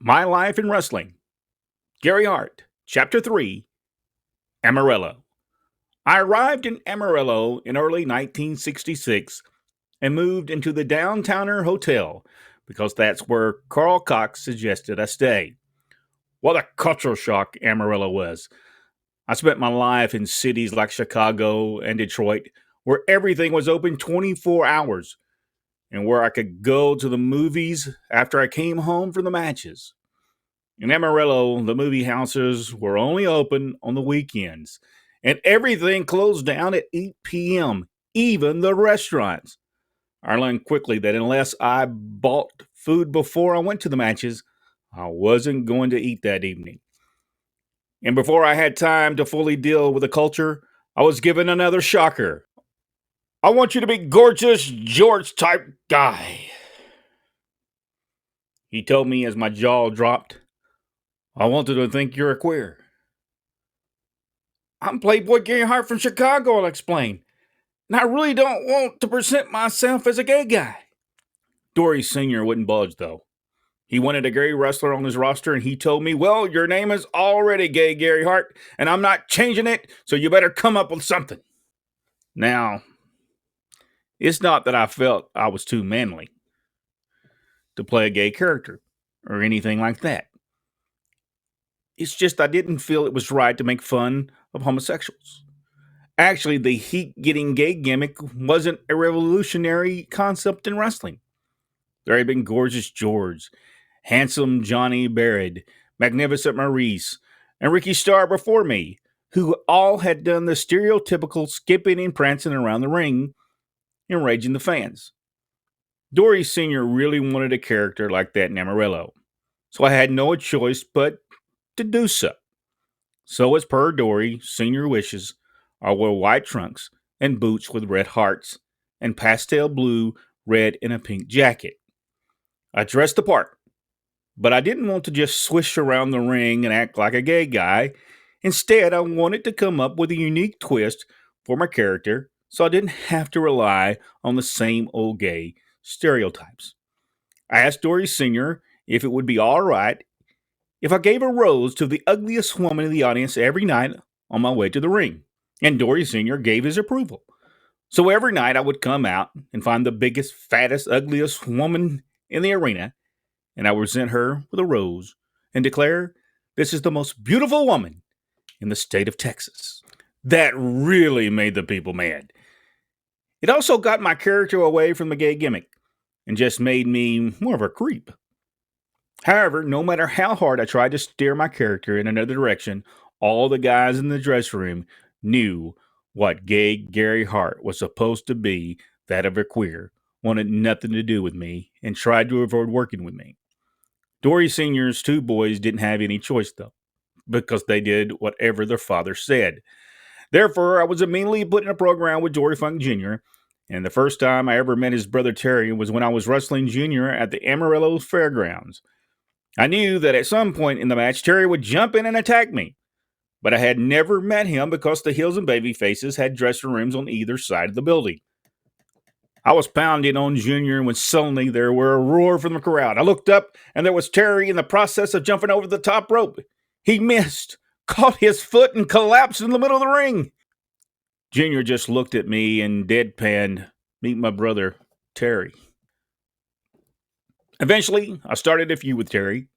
My Life in Wrestling. Gary Hart, Chapter 3, Amarillo. I arrived in Amarillo in early 1966 and moved into the Downtowner Hotel because that's where Carl Cox suggested I stay. What a culture shock Amarillo was. I spent my life in cities like Chicago and Detroit where everything was open 24 hours and where I could go to the movies after I came home from the matches. In Amarillo, the movie houses were only open on the weekends, and everything closed down at 8 p.m., even the restaurants. I learned quickly that unless I bought food before I went to the matches, I wasn't going to eat that evening. And before I had time to fully deal with the culture, I was given another shocker. I want you to be gorgeous George type guy, he told me as my jaw dropped. I wanted to think you're a queer. I'm Playboy Gary Hart from Chicago, I'll explain. And I really don't want to present myself as a gay guy. Dory Sr. wouldn't budge, though. He wanted a gay wrestler on his roster, and he told me, well, your name is already Gay Gary Hart, and I'm not changing it, so you better come up with something. Now, it's not that I felt I was too manly to play a gay character or anything like that. It's just I didn't feel it was right to make fun of homosexuals. Actually, the heat getting gay gimmick wasn't a revolutionary concept in wrestling. There had been Gorgeous George, Handsome Johnny Barrett, Magnificent Maurice, and Ricky Starr before me, who all had done the stereotypical skipping and prancing around the ring, enraging the fans. Dory Sr. really wanted a character like that in Amarillo, so I had no choice but to do so. So, as per Dory Sr. wishes, I wore white trunks and boots with red hearts and pastel blue, red, and a pink jacket. I dressed the part, but I didn't want to just swish around the ring and act like a gay guy. Instead, I wanted to come up with a unique twist for my character so I didn't have to rely on the same old gay stereotypes. I asked Dory Sr. if it would be all right if I gave a rose to the ugliest woman in the audience every night on my way to the ring, and Dory Sr. gave his approval. So every night I would come out and find the biggest, fattest, ugliest woman in the arena, and I would present her with a rose and declare, this is the most beautiful woman in the state of Texas. That really made the people mad. It also got my character away from the gay gimmick and just made me more of a creep. However, no matter how hard I tried to steer my character in another direction, all the guys in the dressing room knew what gay Gary Hart was supposed to be, that of a queer, wanted nothing to do with me, and tried to avoid working with me. Dory Sr.'s two boys didn't have any choice, though, because they did whatever their father said. Therefore, I was immediately put in a program with Dory Funk Jr., and the first time I ever met his brother Terry was when I was wrestling Jr. at the Amarillo Fairgrounds. I knew that at some point in the match, Terry would jump in and attack me, but I had never met him because the Hills and Baby Faces had dressing rooms on either side of the building. I was pounding on Junior when suddenly there were a roar from the crowd. I looked up, and there was Terry in the process of jumping over the top rope. He missed, caught his foot, and collapsed in the middle of the ring. Junior just looked at me and deadpanned, meet my brother, Terry. Eventually, I started a feud with Terry,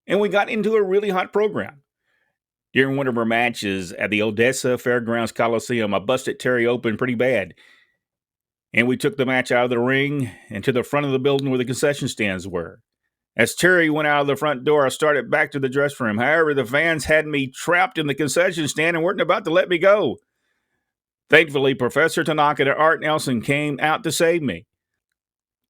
and we got into a really hot program. During one of our matches at the Odessa Fairgrounds Coliseum, I busted Terry open pretty bad, and we took the match out of the ring and to the front of the building where the concession stands were. As Terry went out of the front door, I started back to the dressing room. However, the fans had me trapped in the concession stand and weren't about to let me go. Thankfully, Professor Tanaka and Art Nelson came out to save me.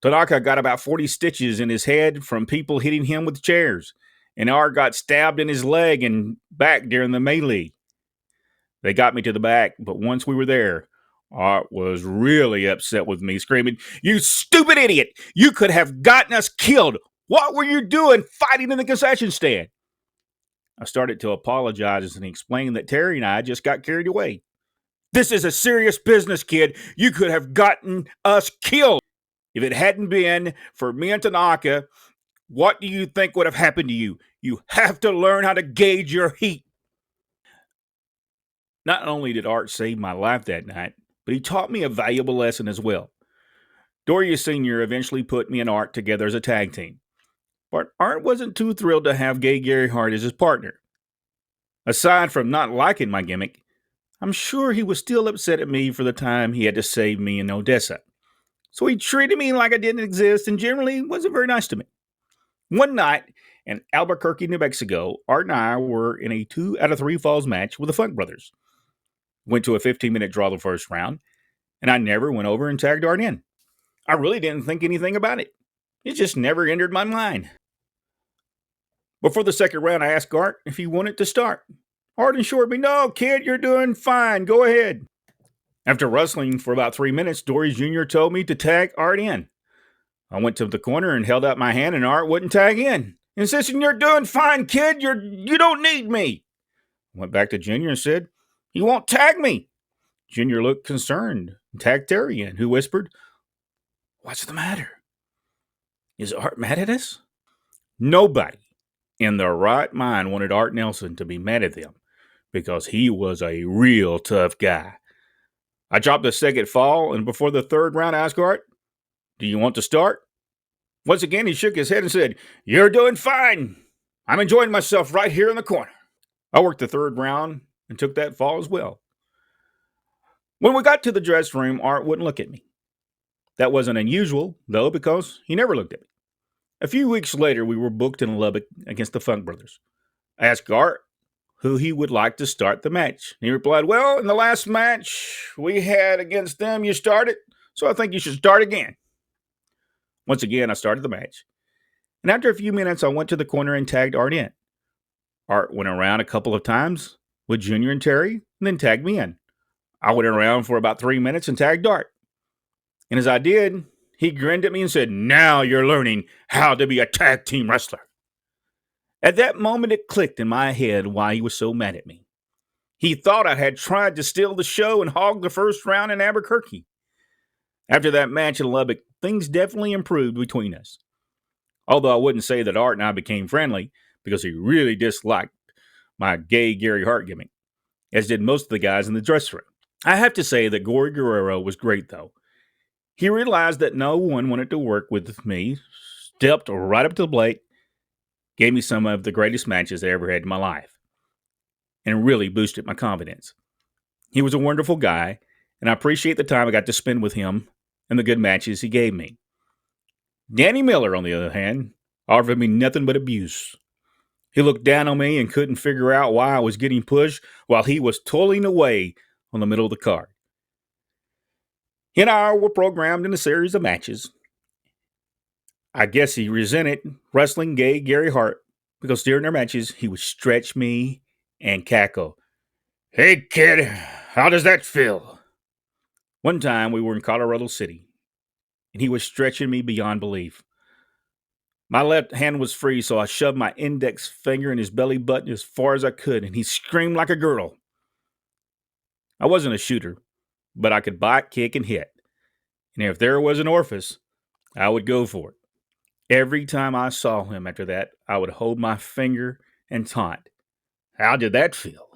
Tanaka got about 40 stitches in his head from people hitting him with chairs, and Art got stabbed in his leg and back during the melee. They got me to the back, but once we were there, Art was really upset with me, screaming, "You stupid idiot! You could have gotten us killed! What were you doing fighting in the concession stand?" I started to apologize and explain that Terry and I just got carried away. "This is a serious business, kid. You could have gotten us killed. If it hadn't been for me and Tanaka, What do you think would have happened to you? You have to learn how to gauge your heat. Not only did Art save my life that night, but he taught me a valuable lesson as well. Doria Sr. eventually put me and Art together as a tag team, but Art wasn't too thrilled to have gay Gary Hart as his partner. Aside from not liking my gimmick, I'm sure he was still upset at me for the time he had to save me in Odessa. So he treated me like I didn't exist and generally wasn't very nice to me. One night in Albuquerque, New Mexico, Art and I were in a 2 out of 3 falls match with the Funk Brothers. Went to a 15-minute draw the first round, and I never went over and tagged Art in. I really didn't think anything about it. It just never entered my mind. Before the second round, I asked Art if he wanted to start. Art assured me, "No, kid, you're doing fine. Go ahead." After wrestling for about 3 minutes, Dory Jr. told me to tag Art in. I went to the corner and held out my hand, and Art wouldn't tag in, insisting, "You're doing fine, kid. You don't need me." I went back to Junior and said, "He won't tag me." Junior looked concerned and tagged Terry in, who whispered, "What's the matter? Is Art mad at us?" Nobody in their right mind wanted Art Nelson to be mad at them because he was a real tough guy. I dropped the second fall, and before the third round, I asked Art, "Do you want to start?" Once again, he shook his head and said, "You're doing fine. I'm enjoying myself right here in the corner." I worked the third round and took that fall as well. When we got to the dressing room, Art wouldn't look at me. That wasn't unusual, though, because he never looked at me. A few weeks later, we were booked in Lubbock against the Funk Brothers. I asked Art who he would like to start the match. He replied, "Well, in the last match we had against them, you started, so I think you should start again." Once again, I started the match. And after a few minutes, I went to the corner and tagged Art in. Art went around a couple of times with Junior and Terry, and then tagged me in. I went around for about 3 minutes and tagged Art. And as I did, he grinned at me and said, "Now you're learning how to be a tag team wrestler." At that moment, it clicked in my head why he was so mad at me. He thought I had tried to steal the show and hog the first round in Albuquerque. After that match in Lubbock, things definitely improved between us. Although I wouldn't say that Art and I became friendly, because he really disliked my gay Gary Hart gimmick, as did most of the guys in the dressing room. I have to say that Gory Guerrero was great, though. He realized that no one wanted to work with me, stepped right up to the plate, gave me some of the greatest matches I ever had in my life, and really boosted my confidence. He was a wonderful guy, and I appreciate the time I got to spend with him and the good matches he gave me. Danny Miller, on the other hand, offered me nothing but abuse. He looked down on me and couldn't figure out why I was getting pushed while he was toiling away on the middle of the card. He and I were programmed in a series of matches. I guess he resented wrestling gay Gary Hart because during their matches he would stretch me and cackle, "Hey kid, how does that feel?" One time we were in Colorado City and he was stretching me beyond belief. My left hand was free, so I shoved my index finger in his belly button as far as I could, and he screamed like a girl. I wasn't a shooter, but I could bite, kick, and hit. And if there was an orifice, I would go for it. Every time I saw him after that, I would hold my finger and taunt, "How did that feel?"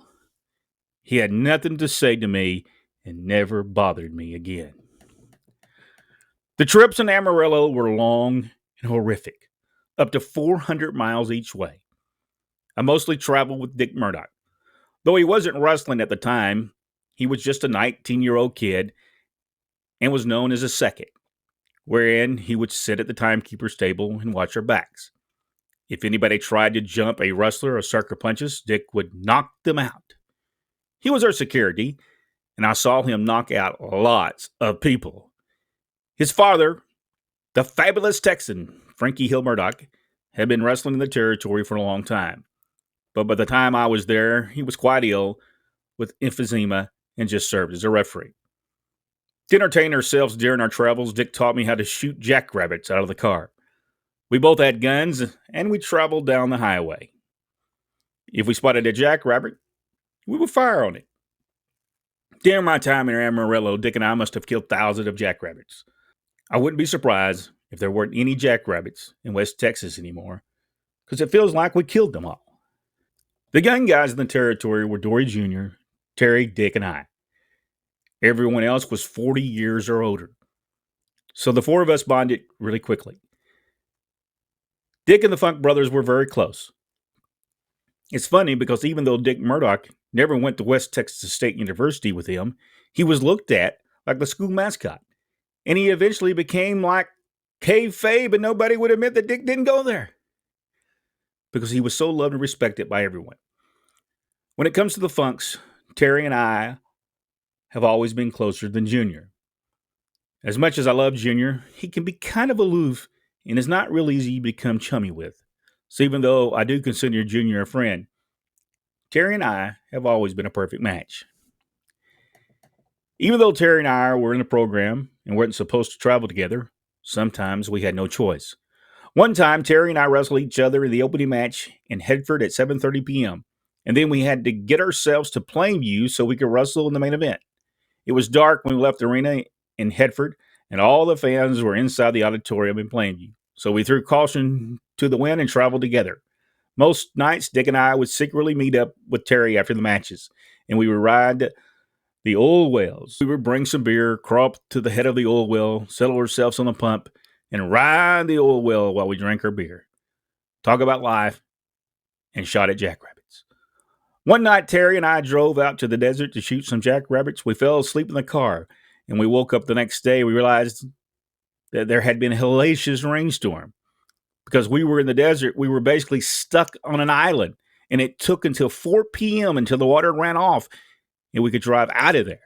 He had nothing to say to me and never bothered me again. The trips in Amarillo were long and horrific, up to 400 miles each way. I mostly traveled with Dick Murdoch. Though he wasn't wrestling at the time, he was just a 19-year-old kid and was known as a second, wherein he would sit at the timekeeper's table and watch our backs. If anybody tried to jump a wrestler or sucker punches, Dick would knock them out. He was our security, and I saw him knock out lots of people. His father, the fabulous Texan, Frankie Hill Murdoch, had been wrestling in the territory for a long time. But by the time I was there, he was quite ill with emphysema and just served as a referee. To entertain ourselves during our travels, Dick taught me how to shoot jackrabbits out of the car. We both had guns, and we traveled down the highway. If we spotted a jackrabbit, we would fire on it. During my time in Amarillo, Dick and I must have killed thousands of jackrabbits. I wouldn't be surprised if there weren't any jackrabbits in West Texas anymore, because it feels like we killed them all. The young guys in the territory were Dory Jr., Terry, Dick, and I. Everyone else was 40 years or older. So the four of us bonded really quickly. Dick and the Funk brothers were very close. It's funny because even though Dick Murdoch never went to West Texas State University with him, he was looked at like the school mascot. And he eventually became like kayfabe, and nobody would admit that Dick didn't go there because he was so loved and respected by everyone. When it comes to the Funks, Terry and I have always been closer than Junior. As much as I love Junior, he can be kind of aloof and is not real easy to become chummy with. So even though I do consider Junior a friend, Terry and I have always been a perfect match. Even though Terry and I were in the program and weren't supposed to travel together, sometimes we had no choice. One time, Terry and I wrestled each other in the opening match in Hedford at 7:30 p.m., and then we had to get ourselves to Plainview so we could wrestle in the main event. It was dark when we left the arena in Hedford, and all the fans were inside the auditorium in Plainview. So we threw caution to the wind and traveled together. Most nights, Dick and I would secretly meet up with Terry after the matches, and we would ride the oil wells. We would bring some beer, crawl up to the head of the oil well, settle ourselves on the pump, and ride the oil well while we drank our beer, talk about life, and shot at jackrabbits. One night, Terry and I drove out to the desert to shoot some jackrabbits. We fell asleep in the car, and we woke up the next day. We realized that there had been a hellacious rainstorm. Because we were in the desert, we were basically stuck on an island, and it took until 4 p.m. until the water ran off and we could drive out of there.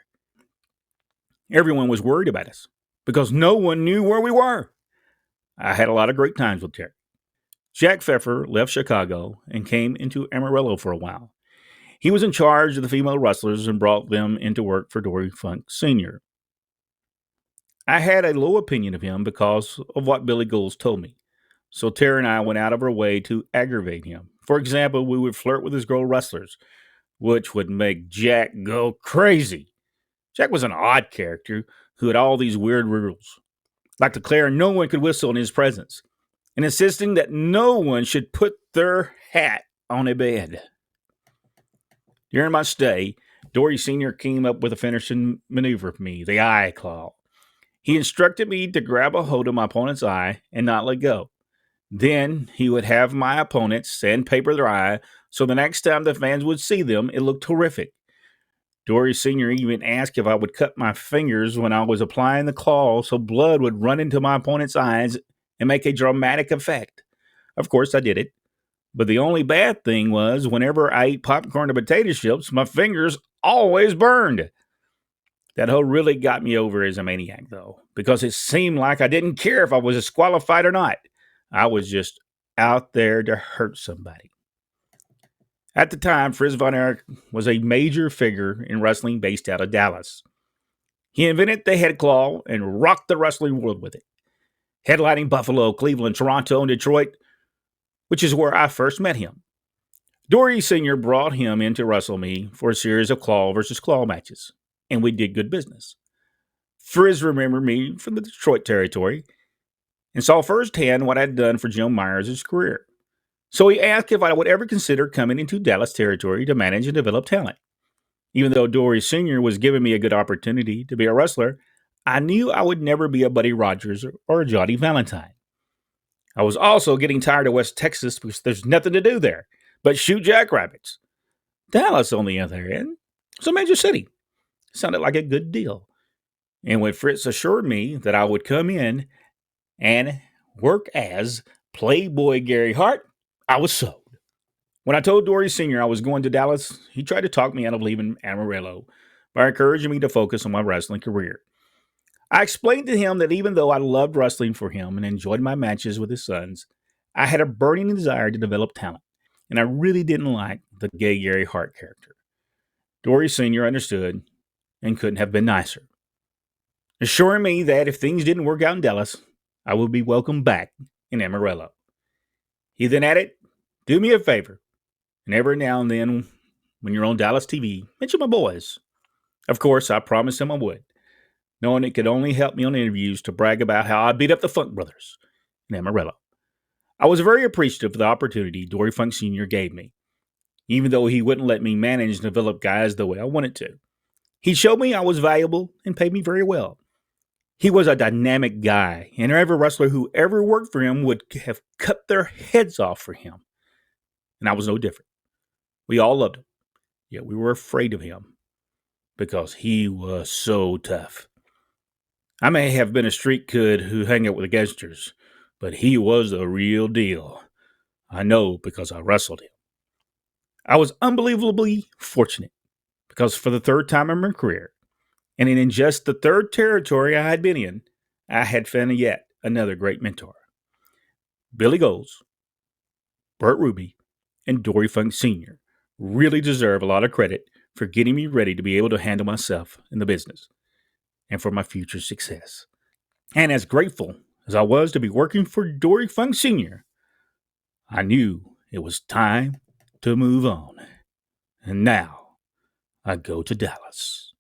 Everyone was worried about us because no one knew where we were. I had a lot of great times with Terry. Jack Pfeffer left Chicago and came into Amarillo for a while. He was in charge of the female wrestlers and brought them into work for Dory Funk Sr. I had a low opinion of him because of what Billy Gould told me. So Terry and I went out of our way to aggravate him. For example, we would flirt with his girl wrestlers, which would make Jack go crazy. Jack was an odd character who had all these weird rules, like declaring no one could whistle in his presence, and insisting that no one should put their hat on a bed. During my stay, Dory Sr. came up with a finishing maneuver for me, the eye claw. He instructed me to grab a hold of my opponent's eye and not let go. Then he would have my opponents sandpaper their eye so the next time the fans would see them, it looked horrific. Dory Sr. even asked if I would cut my fingers when I was applying the claw so blood would run into my opponent's eyes and make a dramatic effect. Of course, I did it. But the only bad thing was whenever I ate popcorn or potato chips, my fingers always burned. That hoe really got me over as a maniac, though, because it seemed like I didn't care if I was disqualified or not. I was just out there to hurt somebody. At the time, Fritz von Erich was a major figure in wrestling based out of Dallas. He invented the head claw and rocked the wrestling world with it, headlining Buffalo, Cleveland, Toronto, and Detroit, which is where I first met him. Dory Sr. brought him in to wrestle me for a series of claw versus claw matches, and we did good business. Frizz remembered me from the Detroit territory and saw firsthand what I'd done for Joe Myers' career. So he asked if I would ever consider coming into Dallas territory to manage and develop talent. Even though Dory Sr. was giving me a good opportunity to be a wrestler, I knew I would never be a Buddy Rogers or a Johnny Valentine. I was also getting tired of West Texas because there's nothing to do there but shoot jackrabbits. Dallas, on the other hand, was a major city. Sounded like a good deal. And when Fritz assured me that I would come in and work as Playboy Gary Hart, I was sold. When I told Dory Sr. I was going to Dallas, he tried to talk me out of leaving Amarillo by encouraging me to focus on my wrestling career. I explained to him that even though I loved wrestling for him and enjoyed my matches with his sons, I had a burning desire to develop talent, and I really didn't like the gay Gary Hart character. Dory Sr. understood and couldn't have been nicer, assuring me that if things didn't work out in Dallas, I would be welcome back in Amarillo. He then added, "Do me a favor, and every now and then, when you're on Dallas TV, mention my boys." Of course, I promised him I would. knowing it could only help me on interviews to brag about how I beat up the Funk Brothers in Amarillo. I was very appreciative of the opportunity Dory Funk Sr. gave me, even though he wouldn't let me manage and develop guys the way I wanted to. He showed me I was valuable and paid me very well. He was a dynamic guy, and every wrestler who ever worked for him would have cut their heads off for him. And I was no different. We all loved him, yet we were afraid of him because he was so tough. I may have been a street kid who hung out with the gangsters, but he was the real deal. I know because I wrestled him. I was unbelievably fortunate because for the third time in my career, and in just the third territory I had been in, I had found yet another great mentor. Billy Golds, Burt Ruby, and Dory Funk Sr. really deserve a lot of credit for getting me ready to be able to handle myself in the business and for my future success. And as grateful as I was to be working for Dory Funk Sr., I knew it was time to move on. And now I go to Dallas.